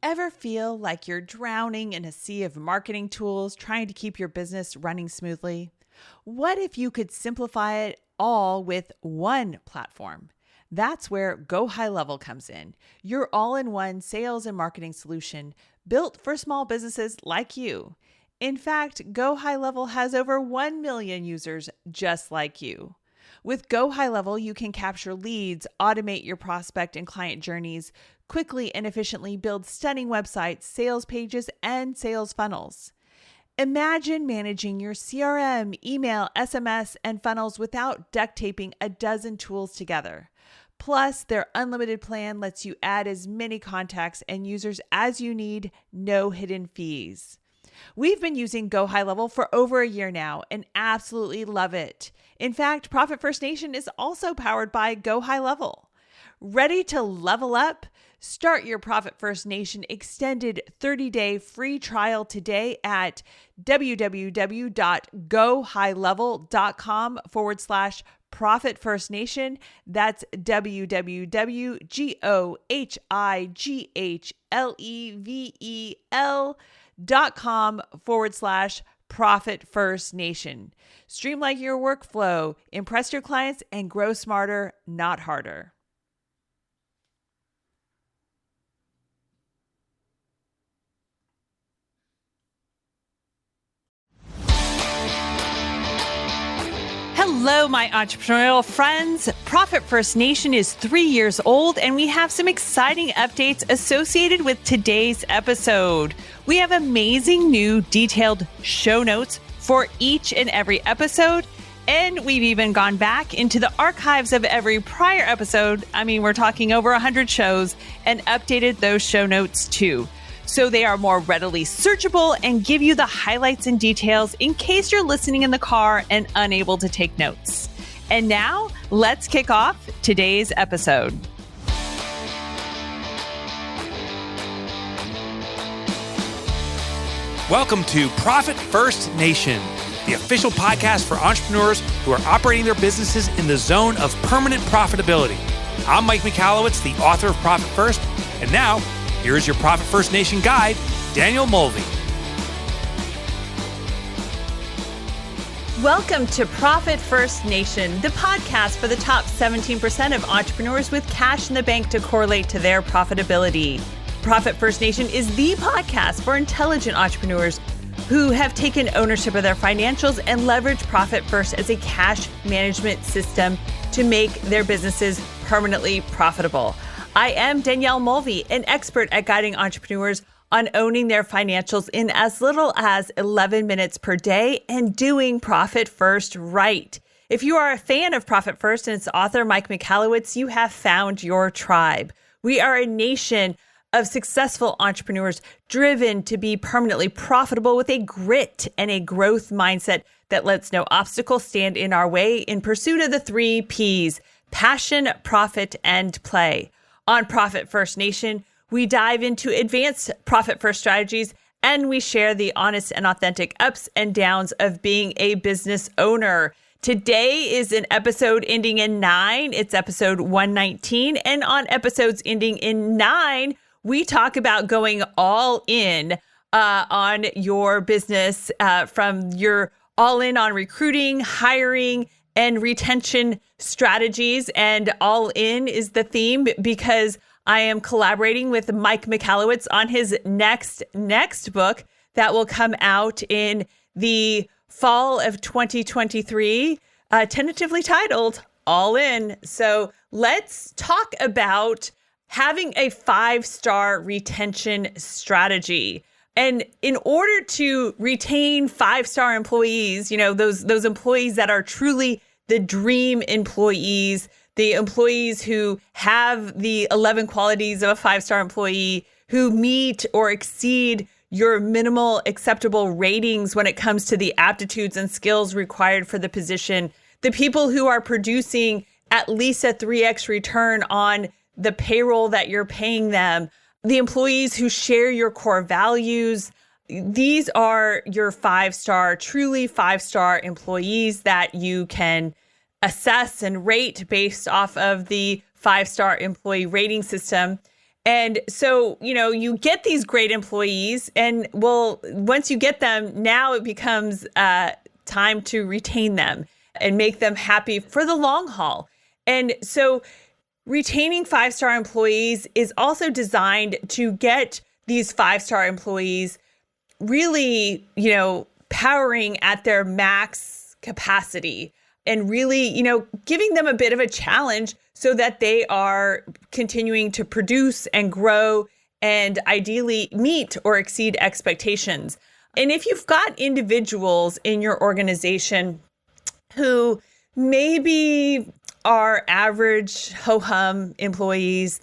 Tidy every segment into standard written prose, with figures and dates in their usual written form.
Ever feel like you're drowning in a sea of marketing tools trying to keep your business running smoothly? What if you could simplify it all with one platform? That's where Go High Level comes in, your all-in-one sales and marketing solution built for small businesses like you. In fact, Go High Level has over 1 million users just like you. With Go High Level, you can capture leads, automate your prospect and client journeys, quickly and efficiently build stunning websites, sales pages, and sales funnels. Imagine managing your CRM, email, SMS, and funnels without duct taping a dozen tools together. Plus, their unlimited plan lets you add as many contacts and users as you need, no hidden fees. We've been using Go High Level for over a year now and absolutely love it. In fact, Profit First Nation is also powered by Go High Level. Ready to level up? Start your Profit First Nation extended 30-day free trial today at www.gohighlevel.com/Profit First Nation. That's www.gohighlevel.com/Profit First Nation. Streamline your workflow, impress your clients, and grow smarter, not harder. Hello, my entrepreneurial friends. Profit First Nation is 3 years old, and we have some exciting updates associated with today's episode. We have amazing new detailed show notes for each and every episode, and we've even gone back into the archives of every prior episode. I mean, we're talking over 100 shows, and updated those show notes too. So they are more readily searchable and give you the highlights and details in case you're listening in the car and unable to take notes. And now, let's kick off today's episode. Welcome to Profit First Nation, the official podcast for entrepreneurs who are operating their businesses in the zone of permanent profitability. I'm Mike Michalowicz, the author of Profit First, and now, here is your Profit First Nation guide, Danielle Mulvey. Welcome to Profit First Nation, the podcast for the top 17% of entrepreneurs with cash in the bank to correlate to their profitability. Profit First Nation is the podcast for intelligent entrepreneurs who have taken ownership of their financials and leverage Profit First as a cash management system to make their businesses permanently profitable. I am Danielle Mulvey, an expert at guiding entrepreneurs on owning their financials in as little as 11 minutes per day and doing Profit First right. If you are a fan of Profit First and its author, Mike Michalowicz, you have found your tribe. We are a nation of successful entrepreneurs driven to be permanently profitable with a grit and a growth mindset that lets no obstacle stand in our way in pursuit of the 3 Ps: passion, profit, and play. On Profit First Nation, we dive into advanced Profit First strategies, and we share the honest and authentic ups and downs of being a business owner. Today is an episode ending in 9. It's episode 119. And on episodes ending in 9, we talk about going all in on your business, from your all in on recruiting, hiring, and retention strategies. And all in is the theme because I am collaborating with Mike Michalowicz on his next book that will come out in the fall of 2023, tentatively titled All In. So let's talk about having a 5-star retention strategy. And in order to retain 5-star employees, you know, those employees that are truly the dream employees, the employees who have the 11 qualities of a 5-star employee, who meet or exceed your minimal acceptable ratings when it comes to the aptitudes and skills required for the position, the people who are producing at least a 3x return on the payroll that you're paying them, the employees who share your core values. These are your 5-star, truly 5-star employees that you can assess and rate based off of the 5-star employee rating system. And so, you get these great employees, and once you get them, now it becomes time to retain them and make them happy for the long haul. And so retaining 5-star employees is also designed to get these 5-star employees really, powering at their max capacity and really, giving them a bit of a challenge so that they are continuing to produce and grow and ideally meet or exceed expectations. And if you've got individuals in your organization who maybe are average ho-hum employees,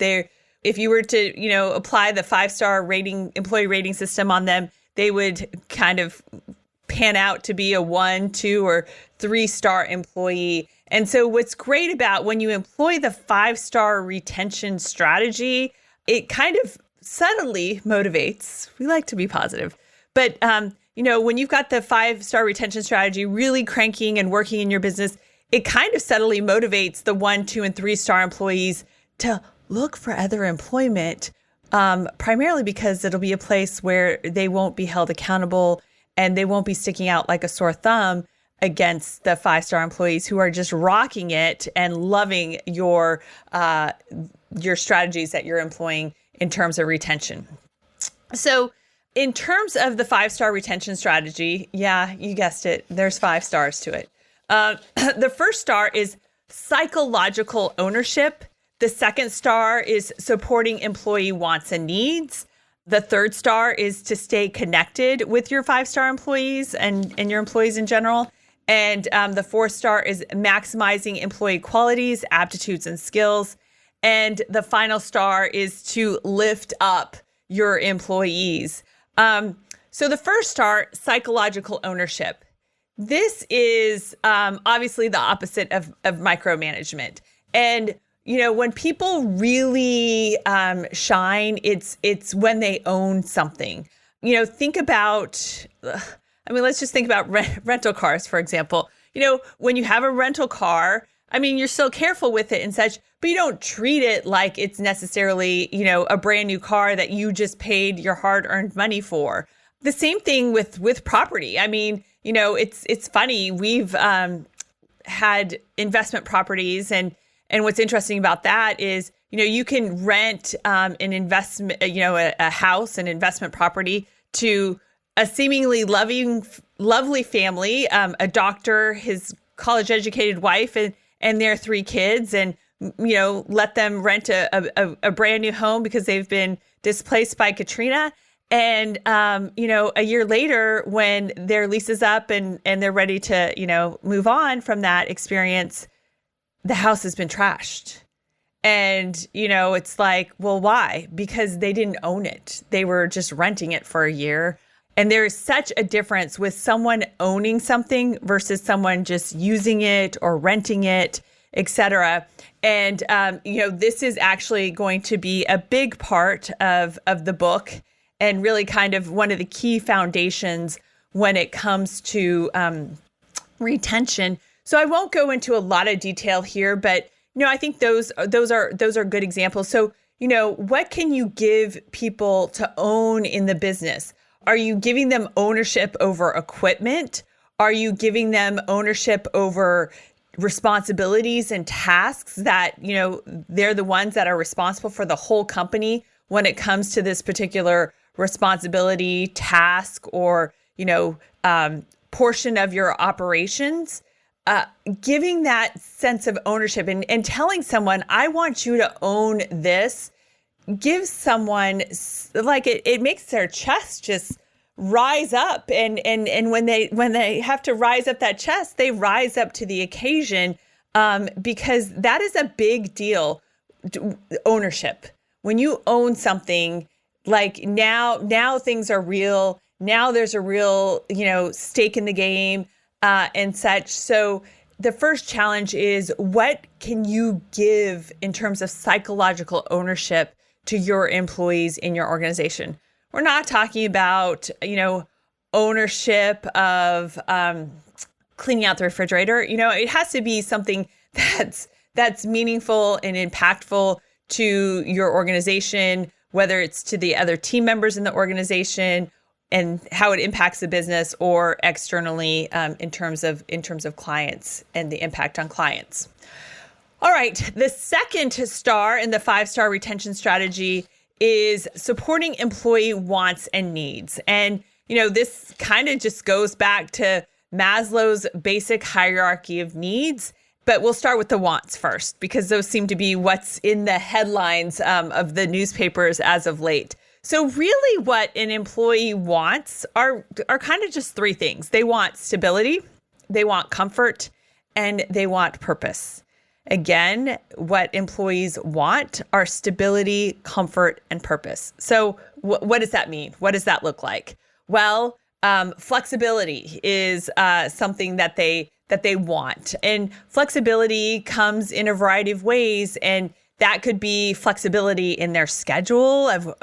if you were to, apply the 5-star employee rating system on them, they would kind of pan out to be a 1, 2, or 3-star employee. And so what's great about when you employ the 5-star retention strategy, it kind of subtly motivates. We like to be positive. But, when you've got the 5-star retention strategy really cranking and working in your business, it kind of subtly motivates the 1, 2, and 3-star employees to look for other employment, primarily because it'll be a place where they won't be held accountable and they won't be sticking out like a sore thumb against the 5-star employees who are just rocking it and loving your strategies that you're employing in terms of retention. So in terms of the 5-star retention strategy, yeah, you guessed it, there's 5 stars to it. The first star is psychological ownership. The second star is supporting employee wants and needs. The third star is to stay connected with your 5-star employees and your employees in general. And the 4th star is maximizing employee qualities, aptitudes, and skills. And the final star is to lift up your employees. So the first star, psychological ownership. This is obviously the opposite of micromanagement. And when people really shine, it's when they own something. Think about, let's just think about rental cars, for example. When you have a rental car, you're still careful with it and such, but you don't treat it like it's necessarily, a brand new car that you just paid your hard-earned money for. The same thing with property. It's funny. We've had investment properties, and what's interesting about that is, you can rent an investment, a house, an investment property to a seemingly lovely family, a doctor, his college-educated wife, and their 3 kids, and let them rent a brand new home because they've been displaced by Katrina. And a year later, when their lease is up and they're ready to move on from that experience, the house has been trashed. And, it's like, well, why? Because they didn't own it. They were just renting it for a year. And there is such a difference with someone owning something versus someone just using it or renting it, et cetera. And, this is actually going to be a big part of the book and really kind of one of the key foundations when it comes to retention. So I won't go into a lot of detail here, but I think those are good examples. So, what can you give people to own in the business? Are you giving them ownership over equipment? Are you giving them ownership over responsibilities and tasks that, they're the ones that are responsible for the whole company when it comes to this particular responsibility, task, or, portion of your operations? Giving that sense of ownership and telling someone, I want you to own this, gives someone it makes their chest just rise up. And when they have to rise up that chest, they rise up to the occasion, because that is a big deal. Ownership. When you own something, now things are real. Now there's a real, stake in the game. And such. So the first challenge is, what can you give in terms of psychological ownership to your employees in your organization? We're not talking about, ownership of cleaning out the refrigerator. It has to be something that's meaningful and impactful to your organization, whether it's to the other team members in the organization and how it impacts the business, or externally in terms of clients and the impact on clients. All right, the second star in the 5-star retention strategy is supporting employee wants and needs. And, this kind of just goes back to Maslow's basic hierarchy of needs, but we'll start with the wants first, because those seem to be what's in the headlines of the newspapers as of late. So really what an employee wants are kind of just three things. They want stability, they want comfort, and they want purpose. Again, what employees want are stability, comfort, and purpose. So what does that mean? What does that look like? Well, flexibility is something that they want. And flexibility comes in a variety of ways. And that could be flexibility in their schedule of,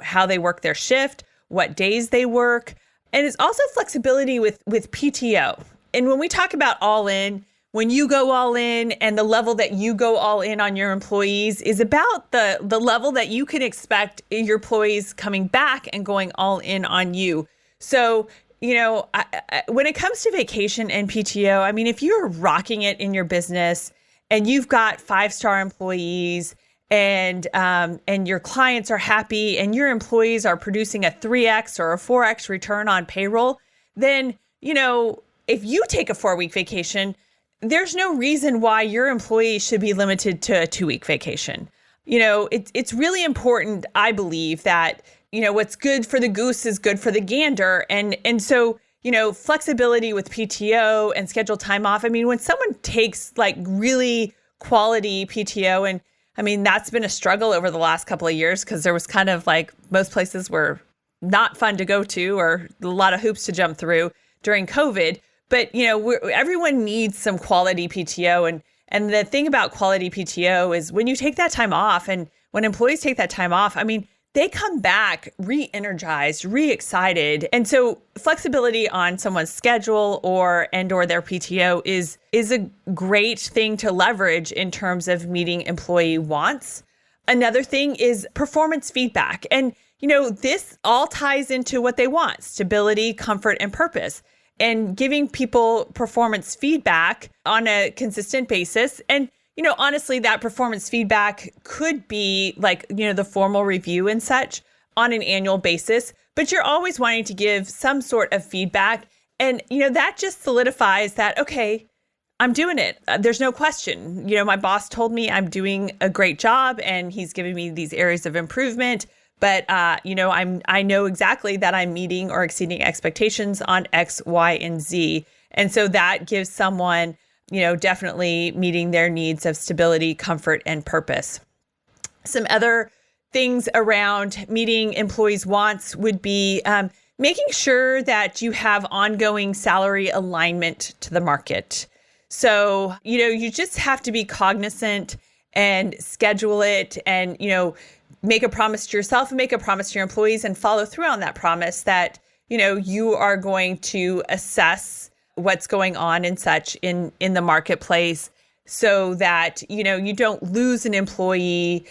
how they work their shift, what days they work. And it's also flexibility with PTO. And when we talk about all in, when you go all in, and the level that you go all in on your employees is about the level that you can expect your employees coming back and going all in on you. So, when it comes to vacation and PTO, I mean, if you're rocking it in your business and you've got 5-star employees and your clients are happy and your employees are producing a 3x or a 4x return on payroll, then, if you take a 4-week vacation, there's no reason why your employees should be limited to a 2-week vacation. It's really important, I believe, that, what's good for the goose is good for the gander. And so, flexibility with PTO and scheduled time off. I mean, when someone takes like really quality PTO, and I mean, that's been a struggle over the last couple of years because there was kind of like most places were not fun to go to or a lot of hoops to jump through during COVID. But, everyone needs some quality PTO. And the thing about quality PTO is when you take that time off, and when employees take that time off, I mean, they come back re-energized, re-excited. And so flexibility on someone's schedule or their PTO is a great thing to leverage in terms of meeting employee wants. Another thing is performance feedback. And, this all ties into what they want: stability, comfort, and purpose. And giving people performance feedback on a consistent basis. And, honestly, that performance feedback could be like, the formal review and such on an annual basis, but you're always wanting to give some sort of feedback. And, that just solidifies that, okay, I'm doing it. There's no question. My boss told me I'm doing a great job and he's giving me these areas of improvement. But, I know exactly that I'm meeting or exceeding expectations on X, Y, and Z. And so that gives someone, definitely meeting their needs of stability, comfort, and purpose. Some other things around meeting employees' wants would be making sure that you have ongoing salary alignment to the market. So, you just have to be cognizant and schedule it and, make a promise to yourself and make a promise to your employees and follow through on that promise that, you are going to assess what's going on and such in the marketplace so that, you don't lose an employee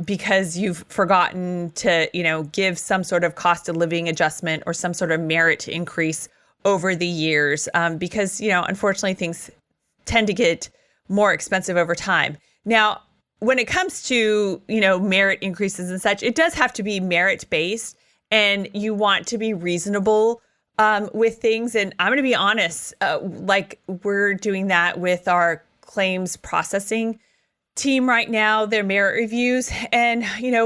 because you've forgotten to, give some sort of cost of living adjustment or some sort of merit increase over the years because, unfortunately, things tend to get more expensive over time. Now, when it comes to, merit increases and such, it does have to be merit-based, and you want to be reasonable with things. And I'm going to be honest, like we're doing that with our claims processing team right now, their merit reviews. And,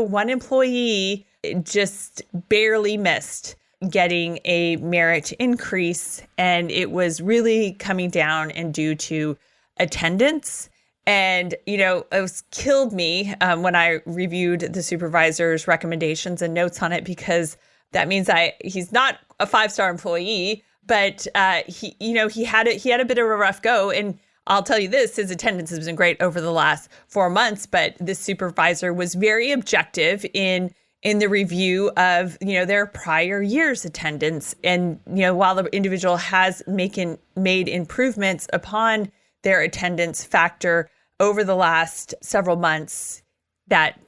one employee just barely missed getting a merit increase, and it was really coming down and due to attendance. And, it killed me when I reviewed the supervisor's recommendations and notes on it, because that means he's not a 5-star employee, but he had a bit of a rough go. And I'll tell you this, his attendance has been great over the last 4 months, but this supervisor was very objective in the review of, their prior year's attendance. And, while the individual has made improvements upon their attendance factor over the last several months, that,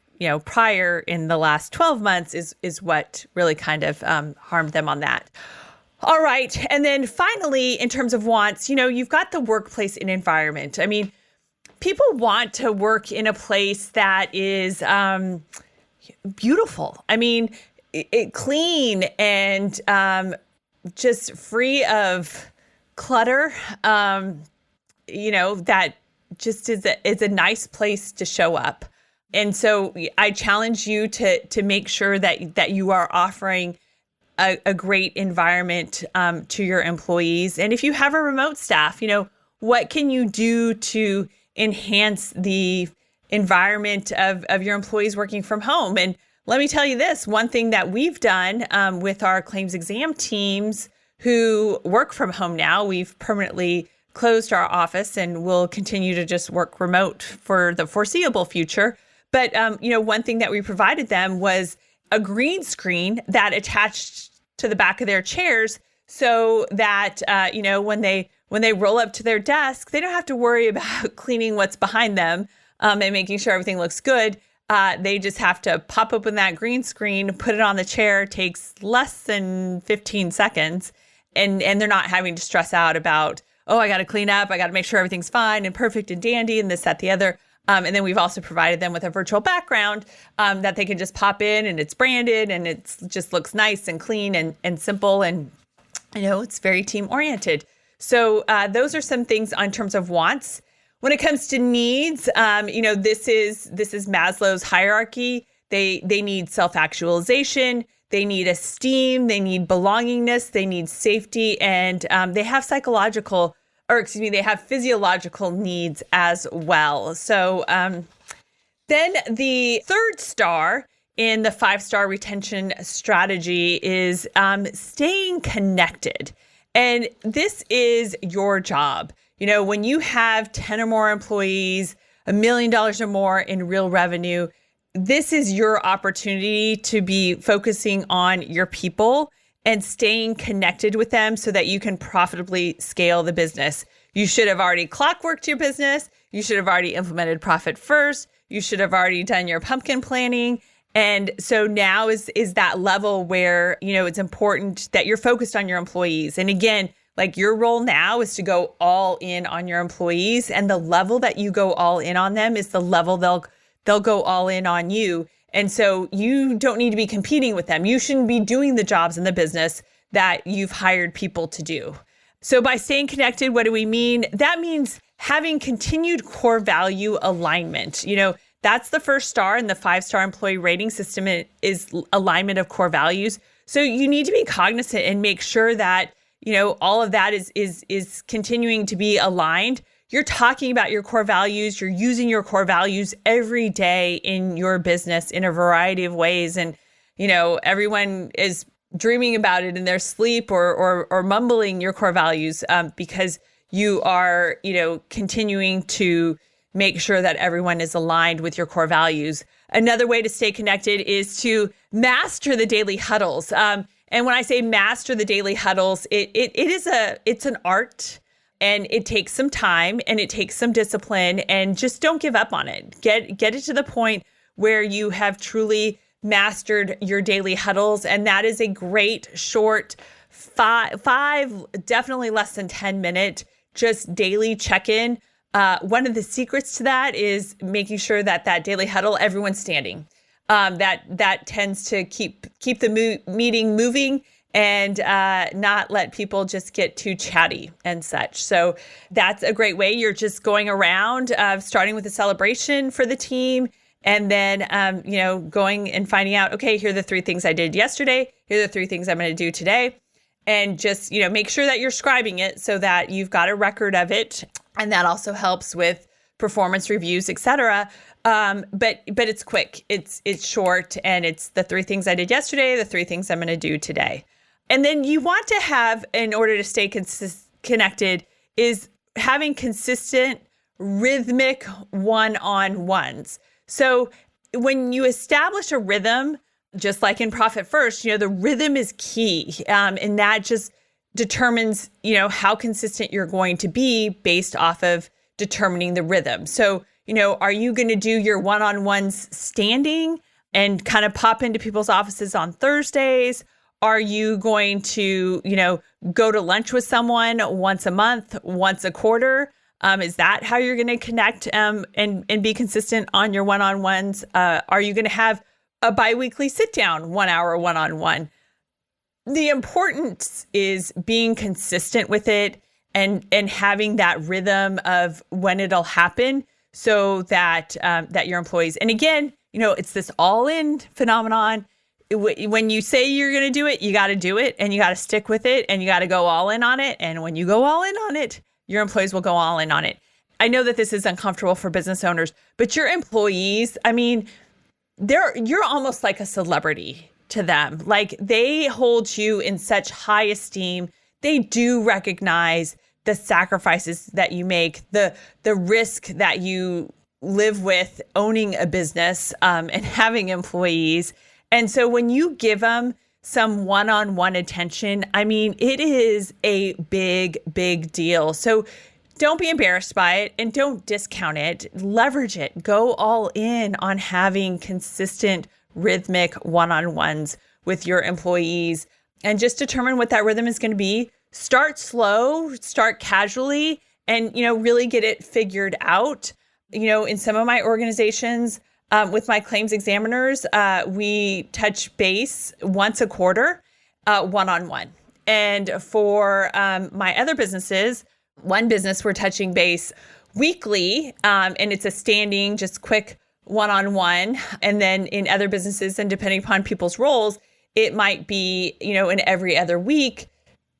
prior in the last 12 months is what really kind of harmed them on that. All right. And then finally, in terms of wants, you've got the workplace and environment. I mean, people want to work in a place that is beautiful. I mean, clean and just free of clutter. That just is a nice place to show up. And so I challenge you to make sure that you are offering a great environment to your employees. And if you have a remote staff, what can you do to enhance the environment of your employees working from home? And let me tell you this, one thing that we've done with our claims exam teams who work from home now, we've permanently closed our office and will continue to just work remote for the foreseeable future. But, one thing that we provided them was a green screen that attached to the back of their chairs so that, when they roll up to their desk, they don't have to worry about cleaning what's behind them and making sure everything looks good. They just have to pop open that green screen, put it on the chair, takes less than 15 seconds. And they're not having to stress out about, I got to clean up. I got to make sure everything's fine and perfect and dandy and this, that, the other. And then we've also provided them with a virtual background that they can just pop in and it's branded and it just looks nice and clean and simple. And, it's very team oriented. So those are some things in terms of wants. When it comes to needs, this is Maslow's hierarchy. They need self-actualization. They need esteem, they need belongingness, they need safety, and they have they have physiological needs as well. So then the third star in the 5-star retention strategy is staying connected. And this is your job. When you have 10 or more employees, $1 million or more in real revenue, this is your opportunity to be focusing on your people and staying connected with them so that you can profitably scale the business. You should have already clockworked your business. You should have already implemented Profit First. You should have already done your pumpkin planning. And so now is that level where, it's important that you're focused on your employees. And again, like your role now is to go all in on your employees. And the level that you go all in on them is the level they'll go all in on you. And so you don't need to be competing with them. You shouldn't be doing the jobs in the business that you've hired people to do. So by staying connected, what do we mean? That means having continued core value alignment. That's the first star in the 5-star employee rating system is alignment of core values. So you need to be cognizant and make sure that, all of that is continuing to be aligned. You're talking about your core values. You're using your core values every day in your business in a variety of ways. And, everyone is dreaming about it in their sleep or mumbling your core values because you are, continuing to make sure that everyone is aligned with your core values. Another way to stay connected is to master the daily huddles. And when I say master the daily huddles, it's an art. And it takes some time and it takes some discipline, and just don't give up on it. Get it to the point where you have truly mastered your daily huddles. And that is a great short five, definitely less than 10 minute, just daily check-in. One of the secrets to that is making sure that daily huddle, everyone's standing. That tends to keep the meeting moving and not let people just get too chatty and such. So that's a great way. You're just going around, starting with a celebration for the team, and then, going and finding out, okay, here are the 3 things I did yesterday. Here are the 3 things I'm going to do today. And just, make sure that you're scribing it so that you've got a record of it. And that also helps with performance reviews, et cetera. But it's quick, it's short, and it's the 3 things I did yesterday, the 3 things I'm going to do today. And then you want to have, in order to stay connected, is having consistent rhythmic one-on-ones. So when you establish a rhythm, just like in Profit First, the rhythm is key. And that just determines, how consistent you're going to be based off of determining the rhythm. So, Are you going to do your one-on-ones standing and kind of pop into people's offices on Thursdays? Are you going to, go to lunch with someone once a month, once a quarter? Is that how you're going to connect and be consistent on your one-on-ones? Are you going to have a biweekly sit-down 1 hour one-on-one? The importance is being consistent with it and having that rhythm of when it'll happen so that that your employees, and again, it's this all-in phenomenon. When you say you're going to do it, you got to do it, and you got to stick with it, and you got to go all in on it. And when you go all in on it, your employees will go all in on it. I know that this is uncomfortable for business owners, but your employees, you're almost like a celebrity to them. Like, they hold you in such high esteem. They do recognize the sacrifices that you make, the risk that you live with owning a business and having employees. And so when you give them some one-on-one attention, it is a big, big deal. So don't be embarrassed by it and don't discount it. Leverage it. Go all in on having consistent, rhythmic one-on-ones with your employees, and just determine what that rhythm is going to be. Start slow, start casually, and, really get it figured out. In some of my organizations, with my claims examiners, we touch base once a quarter, one-on-one. And for my other businesses, one business we're touching base weekly, and it's a standing, just quick one-on-one. And then in other businesses, and depending upon people's roles, it might be, in every other week,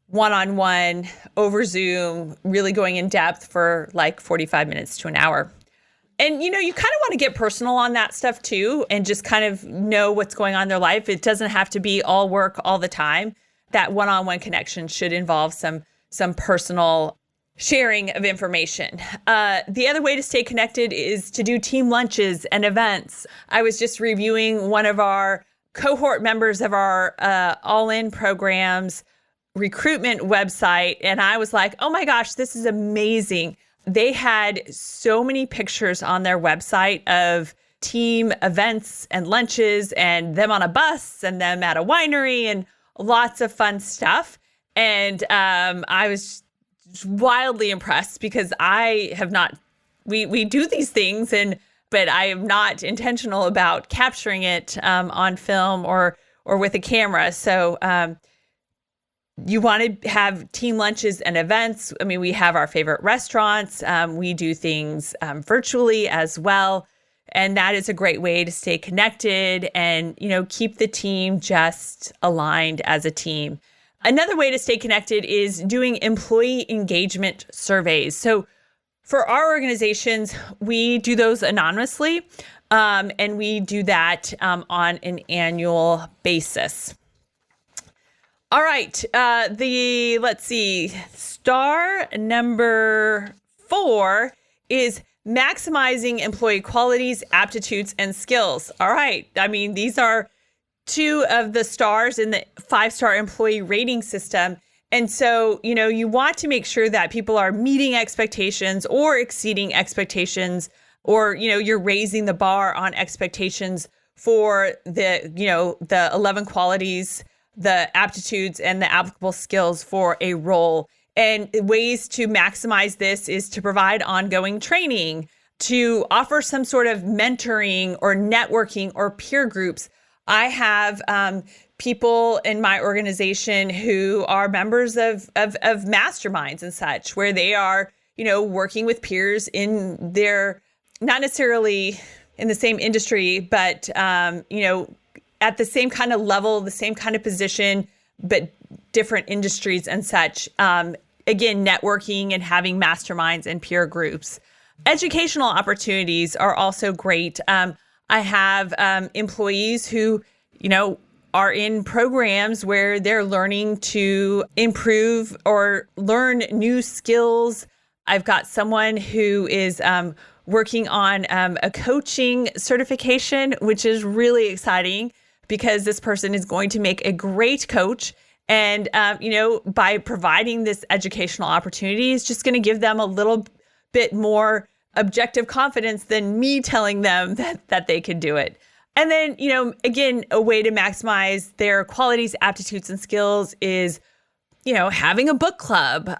one-on-one over Zoom, really going in depth for like 45 minutes to an hour. And, you kind of want to get personal on that stuff too, and just kind of know what's going on in their life. It doesn't have to be all work all the time. That one-on-one connection should involve some personal sharing of information. The other way to stay connected is to do team lunches and events. I was just reviewing one of our cohort members of our all-in programs recruitment website, and I was like, oh my gosh, this is amazing. They had so many pictures on their website of team events and lunches and them on a bus and them at a winery and lots of fun stuff. And I was wildly impressed because I have not, we do these things, but I am not intentional about capturing it on film or with a camera. So you want to have team lunches and events. We have our favorite restaurants. We do things virtually as well. And that is a great way to stay connected and, keep the team just aligned as a team. Another way to stay connected is doing employee engagement surveys. So for our organizations, we do those anonymously, and we do that on an annual basis. All right, let's see, star number 4 is maximizing employee qualities, aptitudes, and skills. All right, these are 2 of the stars in the 5-star employee rating system. And so, you want to make sure that people are meeting expectations or exceeding expectations, or, you're raising the bar on expectations for the 11 qualities, the aptitudes, and the applicable skills for a role. And ways to maximize this is to provide ongoing training, to offer some sort of mentoring or networking or peer groups. I have people in my organization who are members of masterminds and such, where they are, working with peers in their, not necessarily in the same industry, but, at the same kind of level, the same kind of position, but different industries and such. Again, networking and having masterminds and peer groups. Educational opportunities are also great. I have employees who, are in programs where they're learning to improve or learn new skills. I've got someone who is working on a coaching certification, which is really exciting because this person is going to make a great coach. And, by providing this educational opportunity, is just going to give them a little bit more objective confidence than me telling them that they can do it. And then, again, a way to maximize their qualities, aptitudes, and skills is, having a book club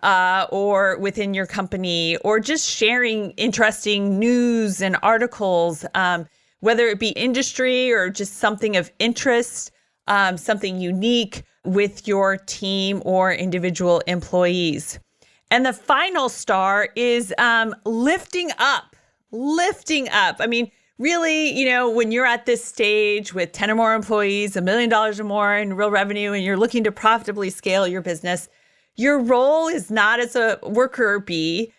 or within your company, or just sharing interesting news and articles, whether it be industry or just something of interest, something unique with your team or individual employees. And the final star is lifting up. I mean, really, when you're at this stage with 10 or more employees, $1 million or more in real revenue, and you're looking to profitably scale your business, your role is not as a worker bee.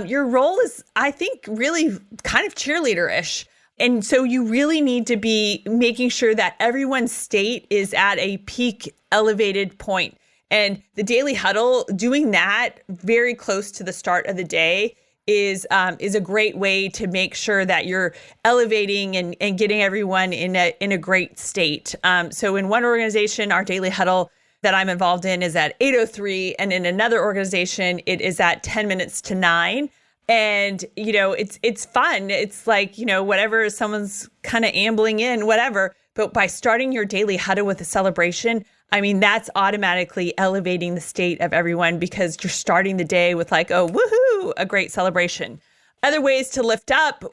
Your role is, I think, really kind of cheerleader-ish. And so you really need to be making sure that everyone's state is at a peak elevated point. And the daily huddle, doing that very close to the start of the day is a great way to make sure that you're elevating and getting everyone in a great state. So in one organization, our daily huddle that I'm involved in is at 8:03, and in another organization, it is at 10 minutes to 9. And, it's fun. It's like, whatever, someone's kind of ambling in, whatever. But by starting your daily huddle with a celebration, I mean, that's automatically elevating the state of everyone because you're starting the day with like, oh, woohoo, a great celebration. Other ways to lift up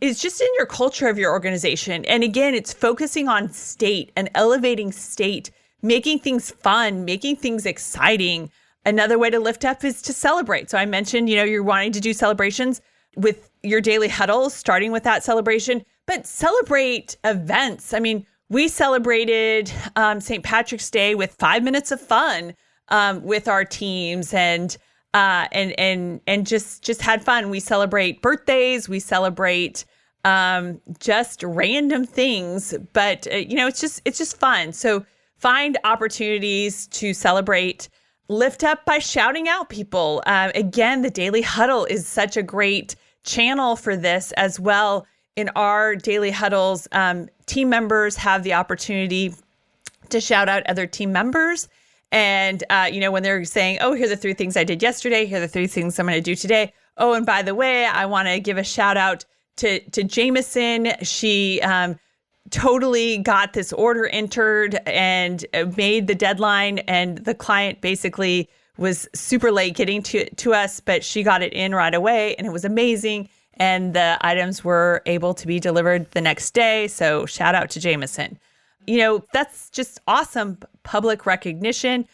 is just in your culture of your organization. And again, it's focusing on state and elevating state, making things fun, making things exciting. Another way to lift up is to celebrate. So I mentioned, you're wanting to do celebrations with your daily huddle, starting with that celebration, but celebrate events. I mean, we celebrated St. Patrick's Day with 5 minutes of fun with our teams and just had fun. We celebrate birthdays, we celebrate just random things, but it's just fun. So find opportunities to celebrate. Lift up by shouting out people. Again, the daily huddle is such a great channel for this as well. In our daily huddles, team members have the opportunity to shout out other team members. And, when they're saying, oh, here are the 3 things I did yesterday. Here are the 3 things I'm going to do today. Oh, and by the way, I want to give a shout out to Jameson. She totally got this order entered and made the deadline. And the client basically was super late getting to us, but she got it in right away. And it was amazing. And the items were able to be delivered the next day. So shout out to Jameson. That's just awesome public recognition.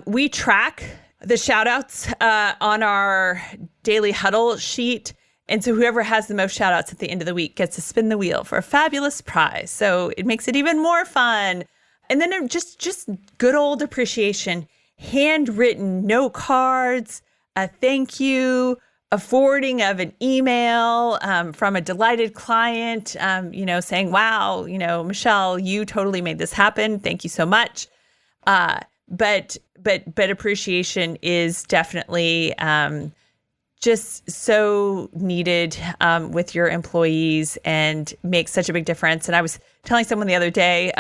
We track the shout outs on our daily huddle sheet. And so whoever has the most shout outs at the end of the week gets to spin the wheel for a fabulous prize. So it makes it even more fun. And then just good old appreciation, handwritten note cards, a thank you, a forwarding of an email from a delighted client, saying, wow, Michelle, you totally made this happen. Thank you so much. But appreciation is definitely just so needed with your employees and makes such a big difference. And I was telling someone the other day,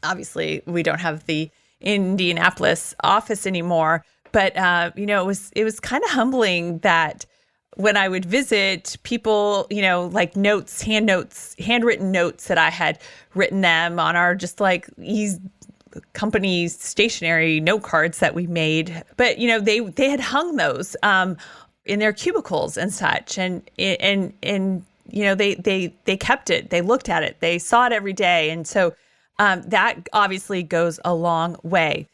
obviously we don't have the Indianapolis office anymore, but it was kind of humbling that when I would visit people, like handwritten notes that I had written them on our just like company stationery note cards that we made. But they had hung those in their cubicles and such, and they kept it. They looked at it. They saw it every day, and so that obviously goes a long way.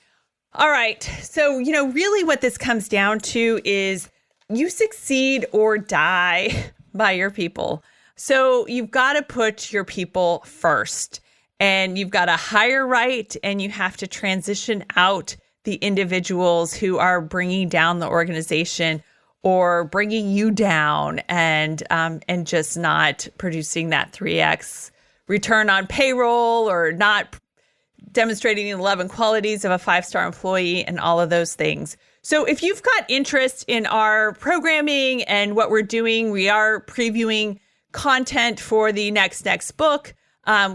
All right. So, really what this comes down to is you succeed or die by your people. So you've got to put your people first, and you've got to hire right, and you have to transition out the individuals who are bringing down the organization or bringing you down and just not producing that 3x return on payroll or not demonstrating the 11 qualities of a 5-star employee and all of those things. So if you've got interest in our programming and what we're doing, we are previewing content for the next book.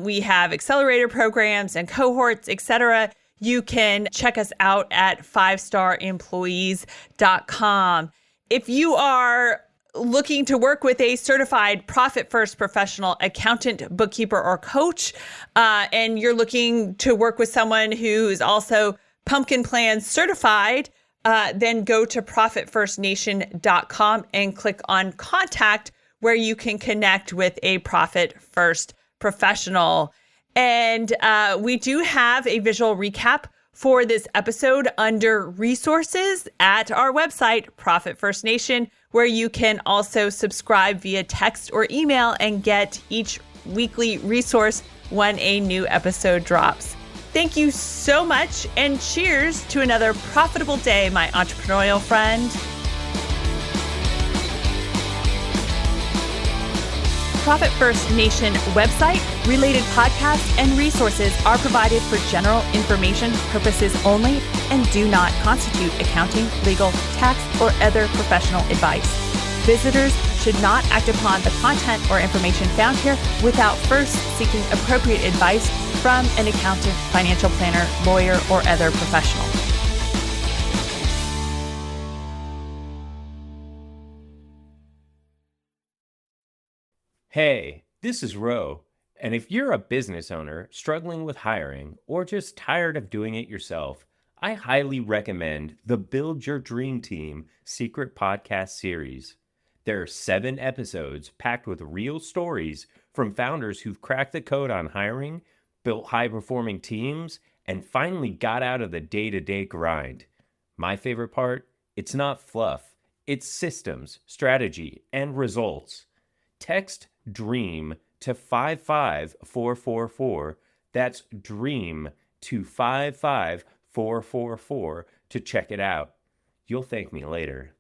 We have accelerator programs and cohorts, etc. You can check us out at 5staremployees.com. If you are looking to work with a certified Profit First professional accountant, bookkeeper, or coach, and you're looking to work with someone who is also Pumpkin Plan certified, then go to profitfirstnation.com and click on Contact, where you can connect with a Profit First professional. And we do have a visual recap for this episode under resources at our website, Profit First Nation, where you can also subscribe via text or email and get each weekly resource when a new episode drops. Thank you so much, and cheers to another profitable day, my entrepreneurial friend. Profit First Nation website, related podcasts, and resources are provided for general information purposes only and do not constitute accounting, legal, tax, or other professional advice. Visitors should not act upon the content or information found here without first seeking appropriate advice from an accountant, financial planner, lawyer, or other professional. Hey, this is Ro, and if you're a business owner struggling with hiring or just tired of doing it yourself, I highly recommend the Build Your Dream Team Secret Podcast series. There are 7 episodes packed with real stories from founders who've cracked the code on hiring, built high-performing teams, and finally got out of the day-to-day grind. My favorite part? It's not fluff. It's systems, strategy, and results. Text DREAM to 55444. That's DREAM to 55444 to check it out. You'll thank me later.